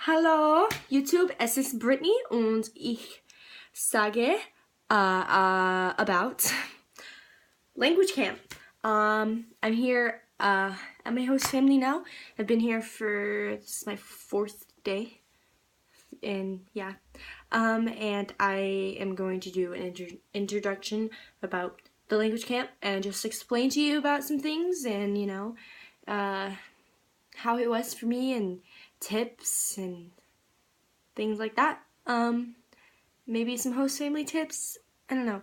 Hallo YouTube, es ist Brittany und ich sage about language camp. I'm here at my host family now. I've been here for, this is my 4th day, and yeah, and I am going to do an introduction about the language camp and just explain to you about some things and, you know, how it was for me and tips and things like that. Maybe some host family tips, I don't know.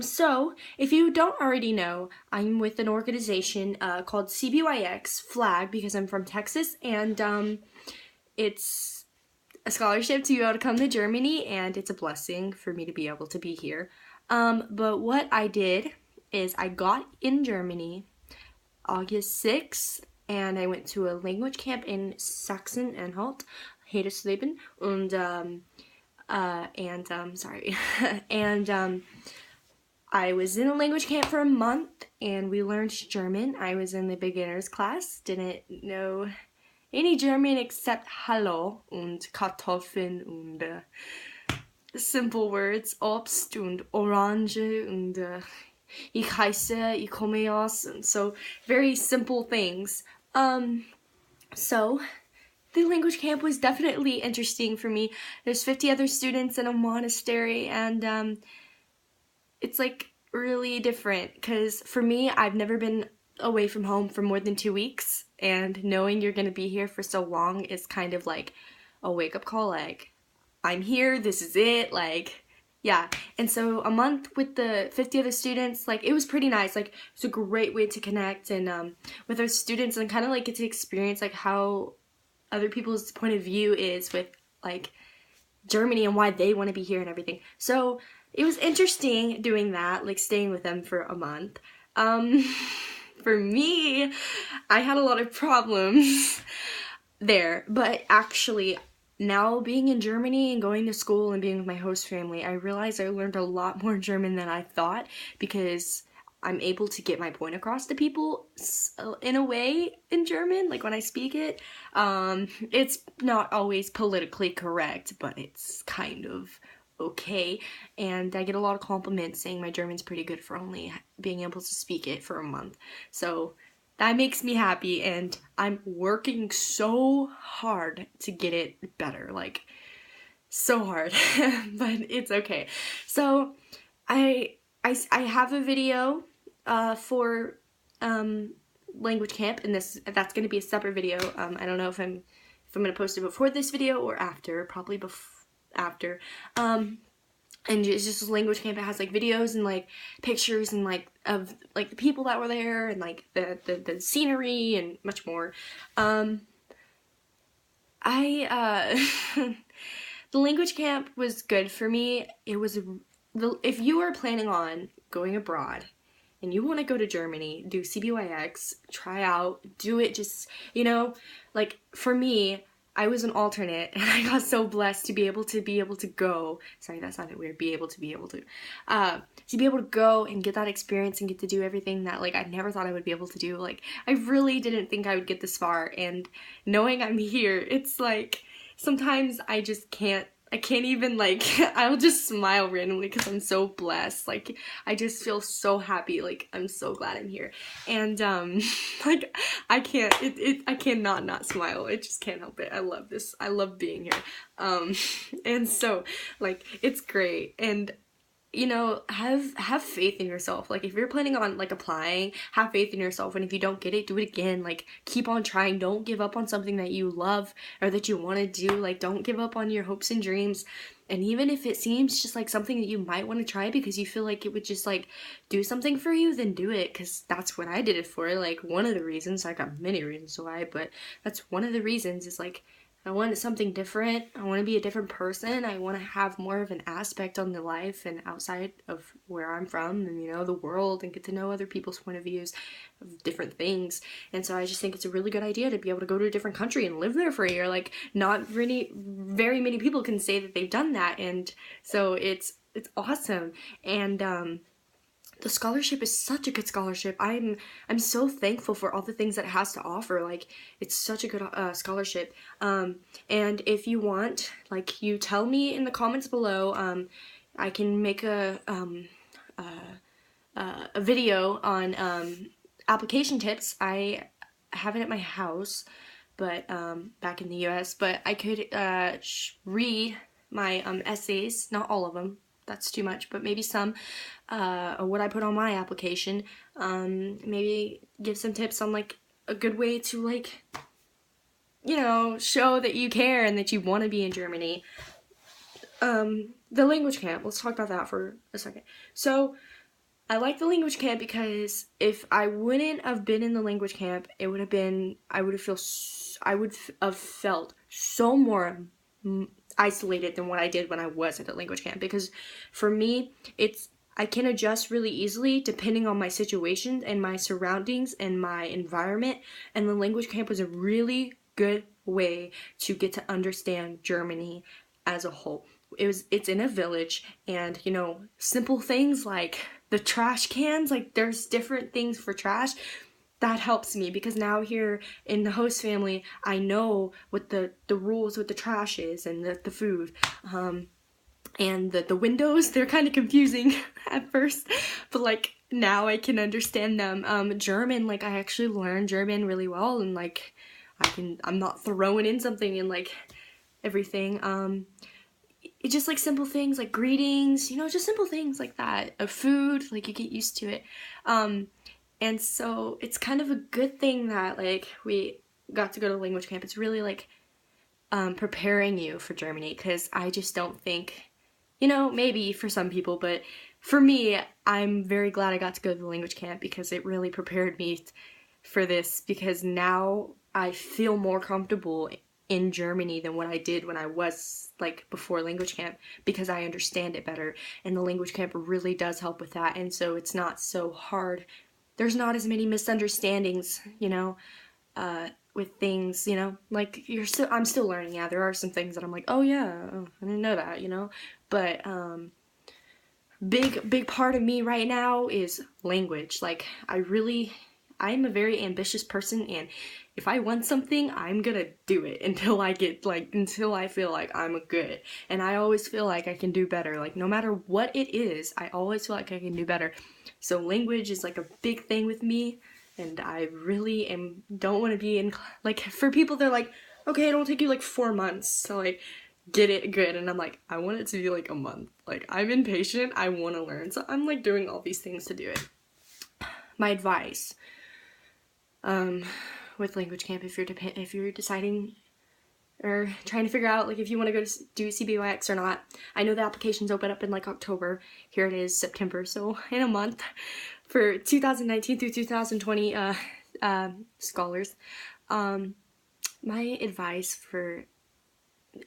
So, if you don't already know, I'm with an organization called Cbyx, flag, because I'm from Texas, and it's a scholarship to be able to come to Germany, and it's a blessing for me to be able to be here. But what I did is I got in Germany August 6th, and I went to a language camp in Sachsen-Anhalt, Hedesleben, sorry, and I was in a language camp for a month, and we learned German. I was in the beginners class, didn't know any German except Hallo und Kartoffeln und simple words, Obst und Orange und ich heiße, ich komme aus, and so very simple things. So the language camp was definitely interesting for me. There's 50 other students in a monastery, and it's like really different because for me, I've never been away from home for more than 2 weeks, and knowing you're gonna be here for so long is kind of like a wake-up call, like, I'm here, this is it, like, yeah. And so a month with the 50 other students, like, it was pretty nice. Like, it's a great way to connect and with our students and kind of like get to experience like how other people's point of view is with like Germany and why they want to be here and everything. So it was interesting doing that, like staying with them for a month. For me, I had a lot of problems there, but actually now being in Germany and going to school and being with my host family, I realized I learned a lot more German than I thought because I'm able to get my point across to people in a way in German, like when I speak it. It's not always politically correct, but it's kind of okay, and I get a lot of compliments saying my German's pretty good for only being able to speak it for a month. So that makes me happy, and I'm working so hard to get it better, like so hard, but it's okay. So I have a video for language camp, and that's going to be a separate video. I don't know if I'm going to post it before this video or after, probably after. And it's just language camp. It has like videos and like pictures and like of like the people that were there and like the scenery and much more. The language camp was good for me. It was if you are planning on going abroad and you want to go to Germany, do Cbyx, try out, do it, just, you know, like for me, I was an alternate, and I got so blessed to be able to go. Sorry, that sounded weird. Be able to go and get that experience and get to do everything that like I never thought I would be able to do. Like I really didn't think I would get this far, and knowing I'm here, it's like sometimes I just can't. I can't even like. I'll just smile randomly because I'm so blessed. Like I just feel so happy. Like I'm so glad I'm here, and like I can't. I cannot not smile. I just can't help it. I love this. I love being here. And so like it's great, and you know, have faith in yourself. Like if you're planning on like applying, have faith in yourself, and if you don't get it, do it again. Like keep on trying. Don't give up on something that you love or that you want to do. Like don't give up on your hopes and dreams. And even if it seems just like something that you might want to try because you feel like it would just like do something for you, then do it, because that's what I did it for. Like one of the reasons, I got many reasons why, but that's one of the reasons, is like I want something different. I want to be a different person. I want to have more of an aspect on the life and outside of where I'm from and, you know, the world, and get to know other people's point of views of different things. And so I just think it's a really good idea to be able to go to a different country and live there for a year. Like not very many people can say that they've done that. And so it's awesome. And the scholarship is such a good scholarship. I'm so thankful for all the things that it has to offer. Like, it's such a good scholarship. And if you want, like, you tell me in the comments below. I can make a video on application tips. I have it at my house, but back in the US. But I could read my essays, not all of them. That's too much, but maybe some, or what I put on my application. Maybe give some tips on like a good way to, like, you know, show that you care and that you want to be in Germany. The language camp, let's talk about that for a second. So, I like the language camp because if I wouldn't have been in the language camp, it would have been, I would have felt so more isolated than what I did when I was at the language camp. Because for me, I can adjust really easily depending on my situation and my surroundings and my environment, and the language camp was a really good way to get to understand Germany as a whole. It's in a village, and, you know, simple things like the trash cans, like there's different things for trash. That helps me because now here in the host family, I know what the rules with the trash is and the food. And the windows, they're kind of confusing at first, but like now I can understand them. German, like I actually learned German really well, and like I'm not throwing in something and like everything. It's just like simple things like greetings, you know, just simple things like that. Of food, like you get used to it. And so it's kind of a good thing that like we got to go to language camp. It's really like preparing you for Germany, because I just don't think, you know, maybe for some people, but for me, I'm very glad I got to go to the language camp because it really prepared me for this, because now I feel more comfortable in Germany than what I did when I was like before language camp, because I understand it better, and the language camp really does help with that. And so it's not so hard. There's not as many misunderstandings, you know, with things, you know, like I'm still learning. Yeah, there are some things that I'm like, oh yeah, I didn't know that, you know, but big part of me right now is language. Like I'm a very ambitious person, and if I want something, I'm gonna do it until I feel like I'm good. And I always feel like I can do better. Like no matter what it is, I always feel like I can do better. So language is like a big thing with me, and I really don't want to be in, like, for people they're like, okay, it'll take you like 4 months to like get it good, and I'm like, I want it to be like a month. Like, I'm impatient, I want to learn, so I'm like doing all these things to do it. My advice with language camp, if you're deciding or trying to figure out like if you want to go to do Cbyx or not. I know the applications open up in like October. Here it is September, so in a month, for 2019 through 2020 scholars. My advice for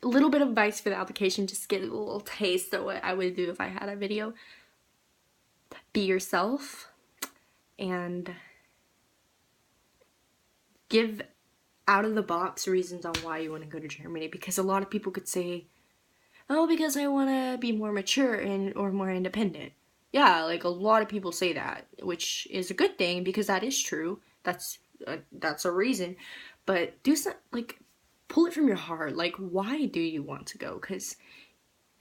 a little bit of advice for the application, just get a little taste of what I would do if I had a video. Be yourself and give out of the box reasons on why you want to go to Germany, because a lot of people could say, oh, because I want to be more mature or more independent. Yeah, like a lot of people say that, which is a good thing because that is true. That's a reason, but do some, like, pull it from your heart. Like, why do you want to go? Because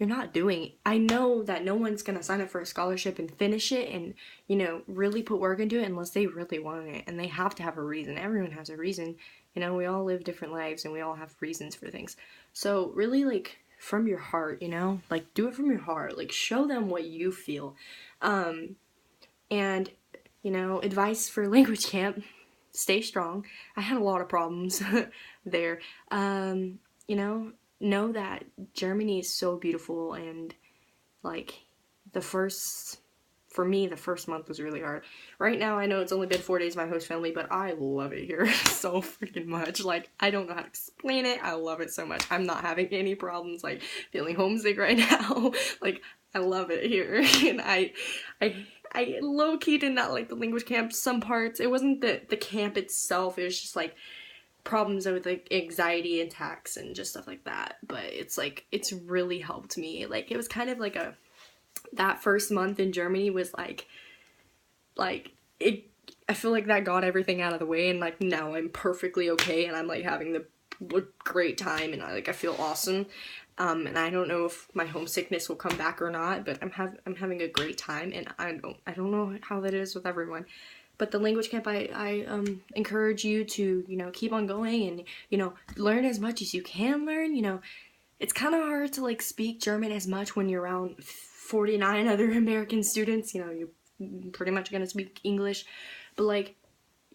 you're not doing it. I know that no one's gonna sign up for a scholarship and finish it and, you know, really put work into it unless they really want it, and they have to have a reason. Everyone has a reason. You know, we all live different lives and we all have reasons for things. So really, like, from your heart, you know, like, do it from your heart. Like, show them what you feel. And, you know, advice for language camp: stay strong. I had a lot of problems there. You know that Germany is so beautiful, and like for me, the first month was really hard. Right now, I know it's only been 4 days my host family, but I love it here so freaking much. Like, I don't know how to explain it. I love it so much. I'm not having any problems, like, feeling homesick right now. Like, I love it here. And I low-key did not like the language camp some parts. It wasn't the camp itself. It was just, like, problems with, like, anxiety attacks and just stuff like that. But it's, like, it's really helped me. Like, it was kind of like that first month in Germany was like, like, I feel like that got everything out of the way, and like now I'm perfectly okay, and I'm like having the great time, and I feel awesome. And I don't know if my homesickness will come back or not, but I'm having a great time, and I don't know how that is with everyone. But the language camp, I encourage you to, you know, keep on going and, you know, learn as much as you can learn. You know, it's kind of hard to like speak German as much when you're around 49 other American students. You know, you're pretty much gonna speak English, but like,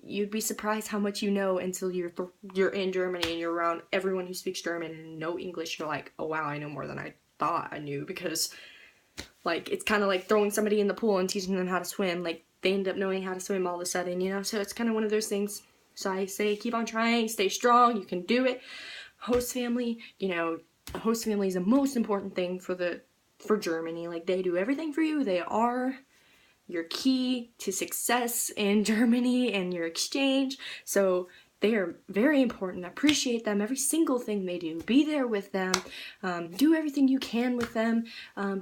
you'd be surprised how much you know until you're in Germany and you're around everyone who speaks German and know English. You're like, oh wow, I know more than I thought I knew, because like, it's kind of like throwing somebody in the pool and teaching them how to swim. Like, they end up knowing how to swim all of a sudden, you know? So it's kind of one of those things. So I say keep on trying, stay strong, you can do it. Host family, you know, a host family is the most important thing for Germany. Like, they do everything for you. They are your key to success in Germany and your exchange. So they are very important. Appreciate them, every single thing they do. Be there with them. Do everything you can with them.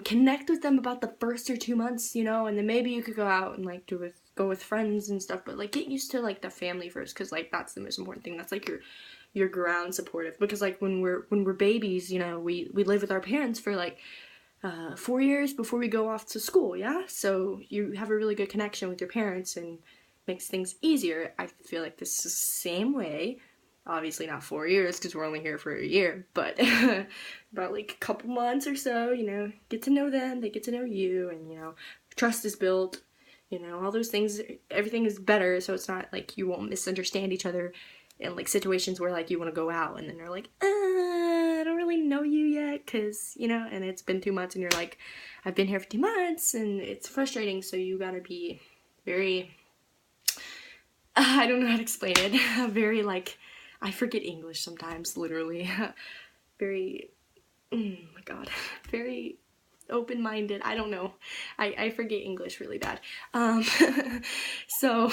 Connect with them about the first or 2 months, you know, and then maybe you could go out and like go with friends and stuff. But like, get used to like the family first, because like that's the most important thing. That's like your ground supportive. Because like when we're babies, you know, we live with our parents for like 4 years before we go off to school, yeah? So you have a really good connection with your parents and makes things easier. I feel like this is the same way. Obviously not 4 years, because we're only here for a year, but about like a couple months or so, you know, get to know them, they get to know you, and, you know, trust is built, you know, all those things, everything is better, so it's not like you won't misunderstand each other in like situations where like you want to go out and then they're like, I don't really know you yet, because, you know, and it's been 2 months and you're like, I've been here for 2 months, and it's frustrating. So you gotta be very, I don't know how to explain it, very like, I forget English sometimes, literally, very, oh my god, very open-minded. I don't know. I forget English really bad. So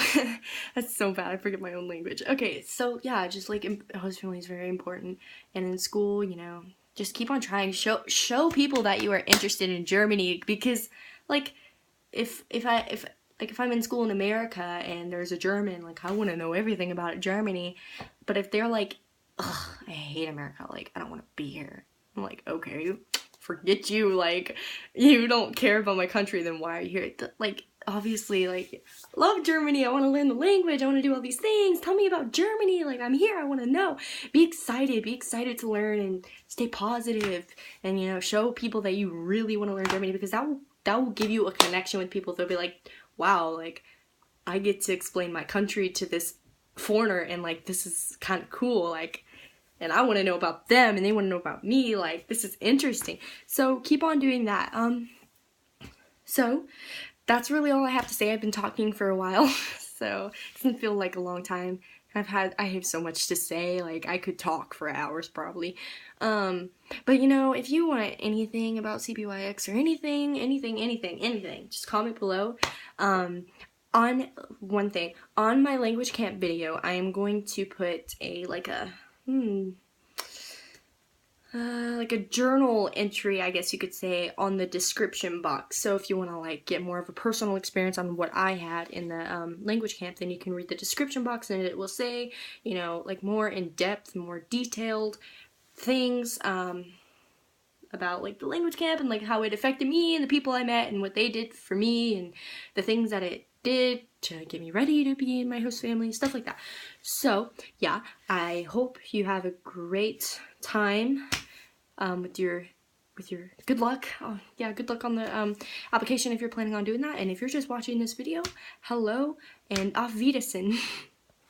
that's so bad. I forget my own language. Okay, so yeah, just like host family is very important, and in school, you know, just keep on trying. Show people that you are interested in Germany, because like if I'm in school in America and there's a German, like I want to know everything about Germany, but if they're like, ugh, I hate America, like I don't want to be here, I'm like, okay, forget you, like, you don't care about my country, then why are you here? Like, obviously, like, love Germany, I want to learn the language, I want to do all these things, tell me about Germany, like, I'm here, I want to know. Be excited to learn, and stay positive, and, you know, show people that you really want to learn Germany, because that will give you a connection with people. They'll be like, wow, like, I get to explain my country to this foreigner, and, like, this is kind of cool, like, and I want to know about them, and they want to know about me, like, this is interesting. So keep on doing that. So that's really all I have to say. I've been talking for a while, so it doesn't feel like a long time. I have so much to say, like, I could talk for hours probably. But you know, if you want anything about Cbyx or anything, just comment below. On one thing, on my language camp video, I am going to put like a journal entry, I guess you could say, on the description box. So if you want to like get more of a personal experience on what I had in the language camp, then you can read the description box, and it will say, you know, like more in depth, more detailed things about like the language camp, and like how it affected me and the people I met and what they did for me, and the things that it did to get me ready to be in my host family, stuff like that. So yeah, I hope you have a great time with your good luck. Oh, yeah, good luck on the application if you're planning on doing that. And if you're just watching this video, hello and auf Wiedersehen.